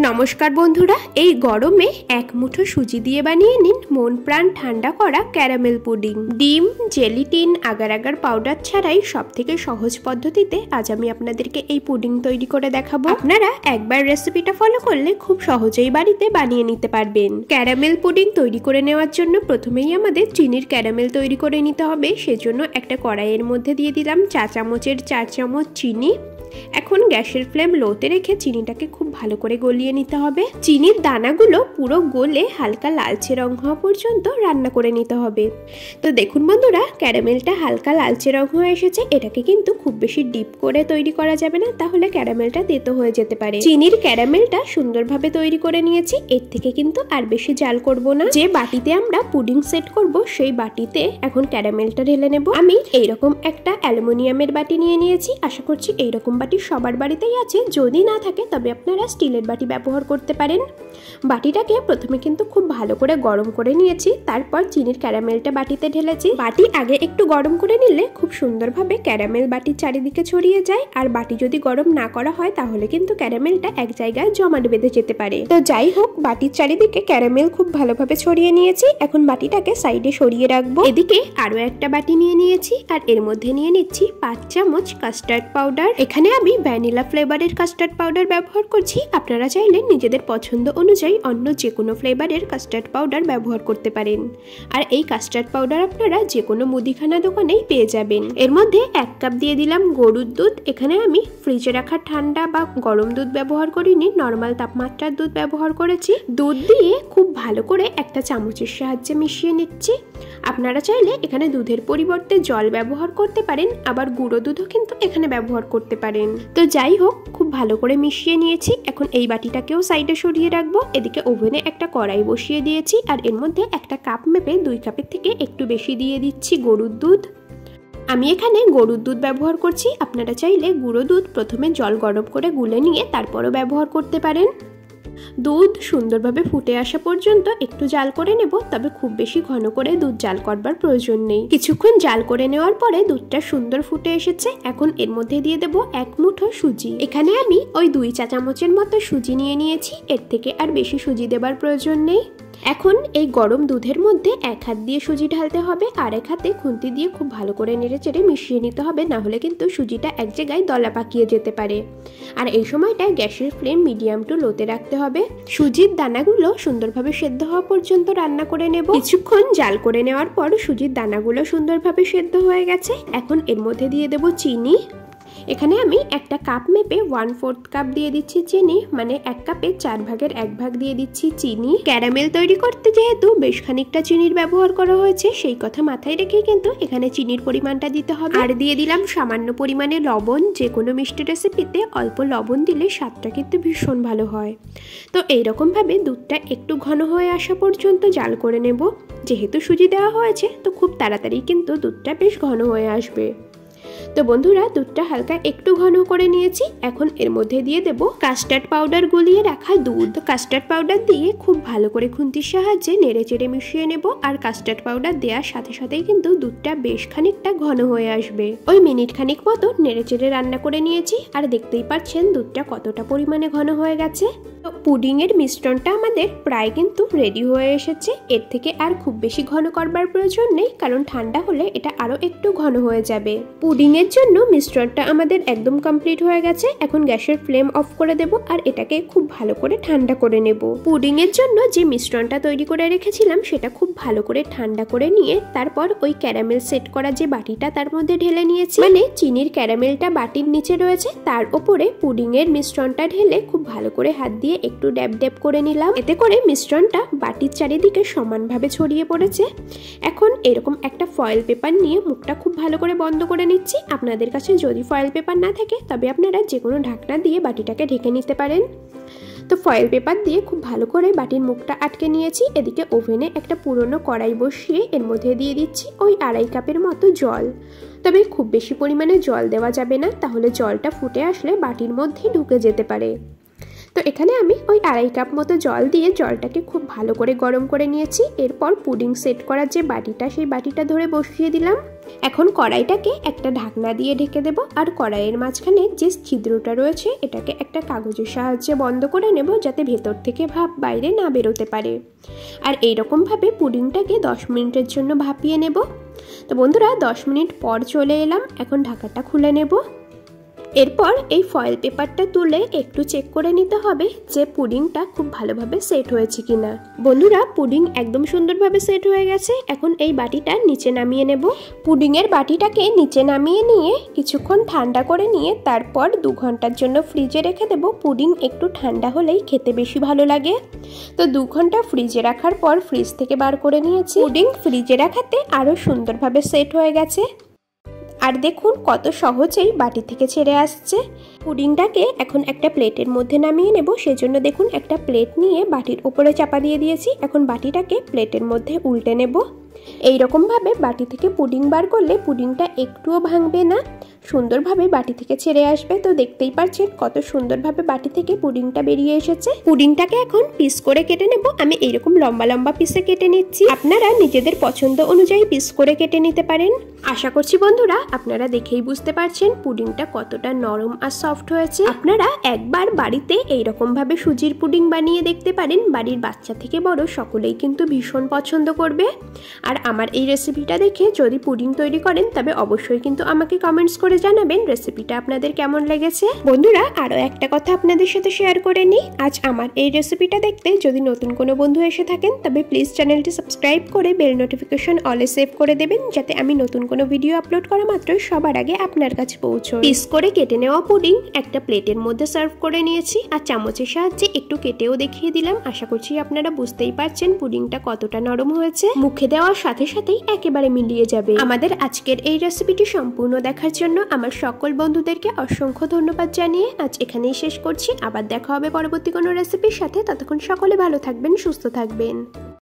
নমস্কার বন্ধুরা, এই গরমে এক মুঠো সুজি দিয়ে বানিয়ে নিন মন প্রাণ ঠান্ডা করা ক্যারামেল পুডিং। ডিম, জেলিটিন, আগার আগার পাউডার ছাড়াই সবথেকে সহজ পদ্ধতিতে আজ আমি আপনাদেরকে এই পুডিং তৈরি করে দেখাবো। আপনারা একবার রেসিপিটা ফলো করলে খুব সহজেই বাড়িতে বানিয়ে নিতে পারবেন। ক্যারামেল পুডিং তৈরি করে নেওয়ার জন্য প্রথমেই আমাদের চিনির ক্যারামেল তৈরি করে নিতে হবে। সেজন্য একটা কড়াইয়ের মধ্যে দিয়ে দিলাম চা চামচের 4 চামচ চিনি। এখন গ্যাসের ফ্লেম লোতে রেখে চিনিটাকে খুব ভালো করে গলিয়ে নিতে হবে। চিনির দানাগুলো পুরো গলে হালকা লালচে রং হওয়া পর্যন্ত রান্না করে নিতে হবে। তো দেখুন বন্ধুরা, ক্যারামেলটা হালকা লালচে রং হয়ে এসেছে। এটাকে কিন্তু খুব বেশি ডিপ করে তৈরি করা যাবে না, তাহলে ক্যারামেলটা তেতো হয়ে যেতে পারে। চিনির ক্যারামেলটা সুন্দরভাবে তৈরি করে নিয়েছি। এর থেকে কিন্তু আর বেশি জাল করব না। যে বাটিতে আমরা পুডিং সেট করব সেই বাটিতে এখন ক্যারামেলটা ঢেলে নেব। আমি এইরকম একটা অ্যালুমিনিয়ামের বাটি নিয়ে নিয়েছি। আশা করছি এইরকম বাটি সবার বাড়িতেই আছে। যদি না থাকে তবে আপনারা স্টিলের বাটি ব্যবহার করতে পারেন। বাটিটাকে প্রথমে কিন্তু খুব ভালো করে গরম করে নিয়েছি, তারপর চিনির ক্যারামেলটা বাটিতে ঢেলেছি। বাটি আগে একটু গরম করে নিলে খুব সুন্দরভাবে ক্যারামেল বাটির চারিদিকে ছড়িয়ে যায়। আর বাটি যদি গরম না করা হয় তাহলে কিন্তু ক্যারামেলটা এক জায়গায় জমাট বেঁধে যেতে পারে। তো যাই হোক, বাটির চারিদিকে ক্যারামেল খুব ভালোভাবে ছড়িয়ে নিয়েছি। এখন বাটিটাকে সাইডে সরিয়ে রাখবো। এদিকে আরো একটা বাটি নিয়ে নিয়েছি আর এর মধ্যে নিয়ে নিচ্ছি 5 চামচ কাস্টার্ড পাউডার। এখানে আমি ভ্যানিলা ফ্লেভারের কাস্টার্ড পাউডার ব্যবহার করছি। আপনারা চাইলে নিজেদের পছন্দ অনুযায়ী অন্য যে কোনো ফ্লেভারের কাস্টার্ড পাউডার ব্যবহার করতে পারেন। আর এই কাস্টার্ড পাউডার আপনারা যে কোনো মুদিখানা দোকানেই পেয়ে যাবেন। এর মধ্যে 1 কাপ দিয়ে দিলাম গরুর দুধ। এখানে আমি ফ্রিজে রাখা ঠান্ডা বা গরম দুধ ব্যবহার করিনি, নর্মাল তাপমাত্রার দুধ ব্যবহার করেছি। দুধ দিয়ে খুব ভালো করে একটা চামচের সাহায্যে মিশিয়ে নিচ্ছি। আপনারা চাইলে এখানে দুধের পরিবর্তে জল ব্যবহার করতে পারেন, আবার গুঁড়ো দুধও কিন্তু এখানে ব্যবহার করতে পারেন। তো যাই হোক, খুব ভালো করে মিশিয়ে নিয়েছি। এখন এই বাটিটাকেও সাইডে সরিয়ে রাখবো। এদিকে ওভেনে একটা কড়াই বসিয়ে দিয়েছি আর এর মধ্যে একটা কাপ মেপে 2 কাপের থেকে একটু বেশি দিয়ে দিচ্ছি গরুর দুধ। আমি এখানে গরুর দুধ ব্যবহার করছি। আপনারা চাইলে গুঁড়ো দুধ প্রথমে জল গরম করে গুলে নিয়ে তারপরও ব্যবহার করতে পারেন। দুধ সুন্দরভাবে ফুটে আসা পর্যন্ত একটু জাল করে নেব, তবে খুব বেশি ঘন করে দুধ জাল করবার প্রয়োজন নেই। কিছুক্ষণ জাল করে নেওয়ার পরে দুধটা সুন্দর ফুটে এসেছে। এখন এর মধ্যে দিয়ে দেব 1 মুঠো সুজি। এখানে আমি ওই 2 চা চামচের মতো সুজি নিয়ে নিয়েছি। এর থেকে আর বেশি সুজি দেবার প্রয়োজন নেই। এখন এই গরম দুধের মধ্যে 1 হাত দিয়ে সুজি ঢালতে হবে আর 1 হাতে খুন্তি দিয়ে খুব ভালো করে নেড়েচেড়ে মিশিয়ে নিতে হবে, না হলে কিন্তু সুজিটা এক জায়গায় দলা পাকিয়ে যেতে পারে। আর এই সময়টায় গ্যাসের ফ্লেম মিডিয়াম টু লোতে রাখতে হবে। সুজির দানাগুলো সুন্দরভাবে সেদ্ধ হওয়া পর্যন্ত রান্না করে নেব। কিছুক্ষণ জাল করে নেওয়ার পর সুজির দানাগুলো সুন্দরভাবে সেদ্ধ হয়ে গেছে। এখন এর মধ্যে দিয়ে দেব চিনি। এখানে আমি একটা কাপ মেপে 1/4 কাপ দিয়ে দিচ্ছি চিনি, মানে 1 কাপে 4 ভাগের 1 ভাগ দিয়ে দিচ্ছি চিনি। ক্যারামেল তৈরি করতে যেহেতু বেশ খানিকটা চিনির ব্যবহার করা হয়েছে, সেই কথা মাথায় রেখেই কিন্তু এখানে চিনির পরিমাণটা দিতে হবে। আর দিয়ে দিলাম সামান্য পরিমাণে লবণ। যে কোনো মিষ্টি রেসিপিতে অল্প লবণ দিলে স্বাদটা কিন্তু ভীষণ ভালো হয়। তো এইরকম ভাবে দুধটা একটু ঘন হয়ে আসা পর্যন্ত জাল করে নেব। যেহেতু সুজি দেওয়া হয়েছে তো খুব তাড়াতাড়ি কিন্তু দুধটা বেশ ঘন হয়ে আসবে। তো বন্ধুরা, দুধটা হালকা একটু ঘন করে নিয়েছি। এখন এর মধ্যে দিয়ে দেব কাস্টার্ড পাউডার গুলিয়ে রাখা দুধ। কাস্টার্ড পাউডার দিয়ে খুব ভালো করে খুন্তির সাহায্যে নেড়েচেড়ে মিশিয়ে নেব। আর কাস্টার্ড পাউডার দেওয়ার সাথে সাথেই কিন্তু দুধটা বেশ খানিকটা ঘন হয়ে আসবে। ওই মিনিট খানিক মতো নেড়েচেড়ে রান্না করে নিয়েছি। আর দেখতেই পাচ্ছেন দুধটা কতটা পরিমাণে ঘন হয়ে গেছে। তো পুডিং এর মিশ্রণটা আমাদের প্রায় কিন্তু রেডি হয়ে এসেছে। এর থেকে আর খুব বেশি ঘন করবার প্রয়োজন নেই, কারণ ঠান্ডা হলে এটা আরো একটু ঘন হয়ে যাবে। পুডিং এর জন্য মিশ্রণটা আমাদের একদম কমপ্লিট হয়ে গেছে। এখন গ্যাসের ফ্লেম অফ করে দেব আর এটাকে খুব ভালো করে ঠান্ডা করে নেব। পুডিং এর জন্য যে মিশ্রণটা তৈরি করে রেখেছিলাম সেটা খুব ভালো করে ঠান্ডা করে নিয়ে তারপর ওই ক্যারামেল সেট করা যে বাটিটা তার মধ্যে ঢেলে নিয়েছি। মানে চিনির ক্যারামেলটা বাটির নিচে রয়েছে, তার উপরে পুডিং এর মিশ্রণটা ঢেলে খুব ভালো করে হাত দিয়ে একটু ড্যাব ড্যাব করে নিলাম। এতে করে মিশ্রণটা বাটির চারিদিকে সমানভাবে ছড়িয়ে পড়েছে। এখন এরকম একটা ফয়েল পেপার নিয়ে মুখটা খুব ভালো করে বন্ধ করে নিচ্ছি। আপনাদের কাছে যদি ফয়েল পেপার না থাকে তবে আপনারা যে কোনো ঢাকনা দিয়ে বাটিটাকে ঢেকে নিতে পারেন। তো ফয়েল পেপার দিয়ে খুব ভালো করে বাটির মুখটা আটকে নিয়েছি। এদিকে ওভেনে একটা পুরনো কড়াই বসিয়ে এর মধ্যে দিয়ে দিচ্ছি ওই 2.5 কাপের মতো জল। তবে খুব বেশি পরিমাণে জল দেওয়া যাবে না, তাহলে জলটা ফুটে আসলে বাটির মধ্যে ঢুকে যেতে পারে। তো এখানে আমি ওই 2.5 কাপ মতো জল দিয়ে জলটাকে খুব ভালো করে গরম করে নিয়েছি। এরপর পুডিং সেট করার যে বাটিটা, সেই বাটিটা ধরে বসিয়ে দিলাম। এখন কড়াইটাকে একটা ঢাকনা দিয়ে ঢেকে দেব। আর কড়াইয়ের মাঝখানে যে ছিদ্রটা রয়েছে এটাকে একটা কাগজের সাহায্যে বন্ধ করে নেব, যাতে ভেতর থেকে ভাপ বাইরে না বেরোতে পারে। আর এইরকমভাবে পুডিংটাকে 10 মিনিটের জন্য ভাপিয়ে নেব। তো বন্ধুরা 10 মিনিট পর চলে এলাম। এখন ঢাকাটা খুলে নেব। এরপর এই ফয়েল পেপারটা তুলে একটু চেক করে নিতে হবে যে পুডিংটা খুব ভালোভাবে সেট হয়েছে কিনা। বন্ধুরা পুডিং একদম সুন্দরভাবে সেট হয়ে গেছে। এখন এই বাটিটা নিচে নামিয়ে নেব। পুডিংয়ের বাটিটাকে নিচে নামিয়ে নিয়ে কিছুক্ষণ ঠান্ডা করে নিয়ে তারপর 2 ঘন্টার জন্য ফ্রিজে রেখে দেব। পুডিং একটু ঠান্ডা হলেই খেতে বেশি ভালো লাগে। তো 2 ঘন্টা ফ্রিজে রাখার পর ফ্রিজ থেকে বার করে নিয়েছি। পুডিং ফ্রিজে রাখাতে আরও সুন্দরভাবে সেট হয়ে গেছে। আর দেখুন কত সহজেই বাটি থেকে ছেড়ে আসছে। পুডিংটাকে এখন একটা প্লেটের মধ্যে নামিয়ে নেব। সেজন্য দেখুন একটা প্লেট নিয়ে বাটির উপরে চাপা দিয়ে দিয়েছি। এখন বাটিটাকে প্লেটের মধ্যে উল্টে নেব। এইরকমভাবে বাটি থেকে পুডিং বার করলে পুডিংটা একটুও ভাঙবে না, সুন্দরভাবে বাটি থেকে ছেড়ে আসবে। তো দেখতেই পাচ্ছেন কত সুন্দরভাবে বাটি থেকে পুডিংটা বেরিয়ে এসেছে। পুডিংটাকে এখন পিস করে কেটে নেব। আমি এইরকম লম্বা লম্বা পিসে কেটে নিচ্ছি। আপনারা নিজেদের পছন্দ অনুযায়ী পিস করে কেটে নিতে পারেন। আশা করছি বন্ধুরা আপনারা দেখেই বুঝতে পারছেন পুডিংটা কতটা নরম আর সফট হয়েছে। আপনারা একবার বাড়িতে এইরকমভাবে সুজির পুডিং বানিয়ে দেখতে পারেন। বাড়ির বাচ্চা থেকে বড় সকলেই কিন্তু ভীষণ পছন্দ করবে। আর আমার এই রেসিপিটা দেখে যদি পুডিং তৈরি করেন তবে অবশ্যই কিন্তু আমাকে কমেন্টস করে জানাবেন রেসিপিটা আপনাদের কেমন লেগেছে। বন্ধুরা আরও একটা কথা আপনাদের সাথে শেয়ার করে নিই। আজ আমার এই রেসিপিটা দেখতে যদি নতুন কোনো বন্ধু এসে থাকেন তবে প্লিজ চ্যানেলটি সাবস্ক্রাইব করে বেল নোটিফিকেশন অলে সেভ করে দেবেন, যাতে আমি নতুন কোনো ভিডিও আপলোড করা মাত্রই সবার আগে আপনার কাছে পৌঁছয়। পিস করে কেটে নেওয়া পুডিং একটা প্লেটের মধ্যে সার্ভ করে নিয়েছি আর চামচের সাহায্যে একটু কেটেও দেখিয়ে দিলাম। আশা করছি আপনারা বুঝতেই পারছেন পুডিংটা কতটা নরম হয়েছে। মুখে দেওয়ার সাথে সাথেই একেবারে মিলিয়ে যাবে। আমাদের আজকের এই রেসিপিটি সম্পূর্ণ দেখার জন্য আমার সকল বন্ধুদেরকে অসংখ্য ধন্যবাদ জানিয়ে আজ এখানেই শেষ করছি। আবার দেখা হবে পরবর্তী কোনো রেসিপির সাথে। ততক্ষণ সকলে ভালো থাকবেন, সুস্থ থাকবেন।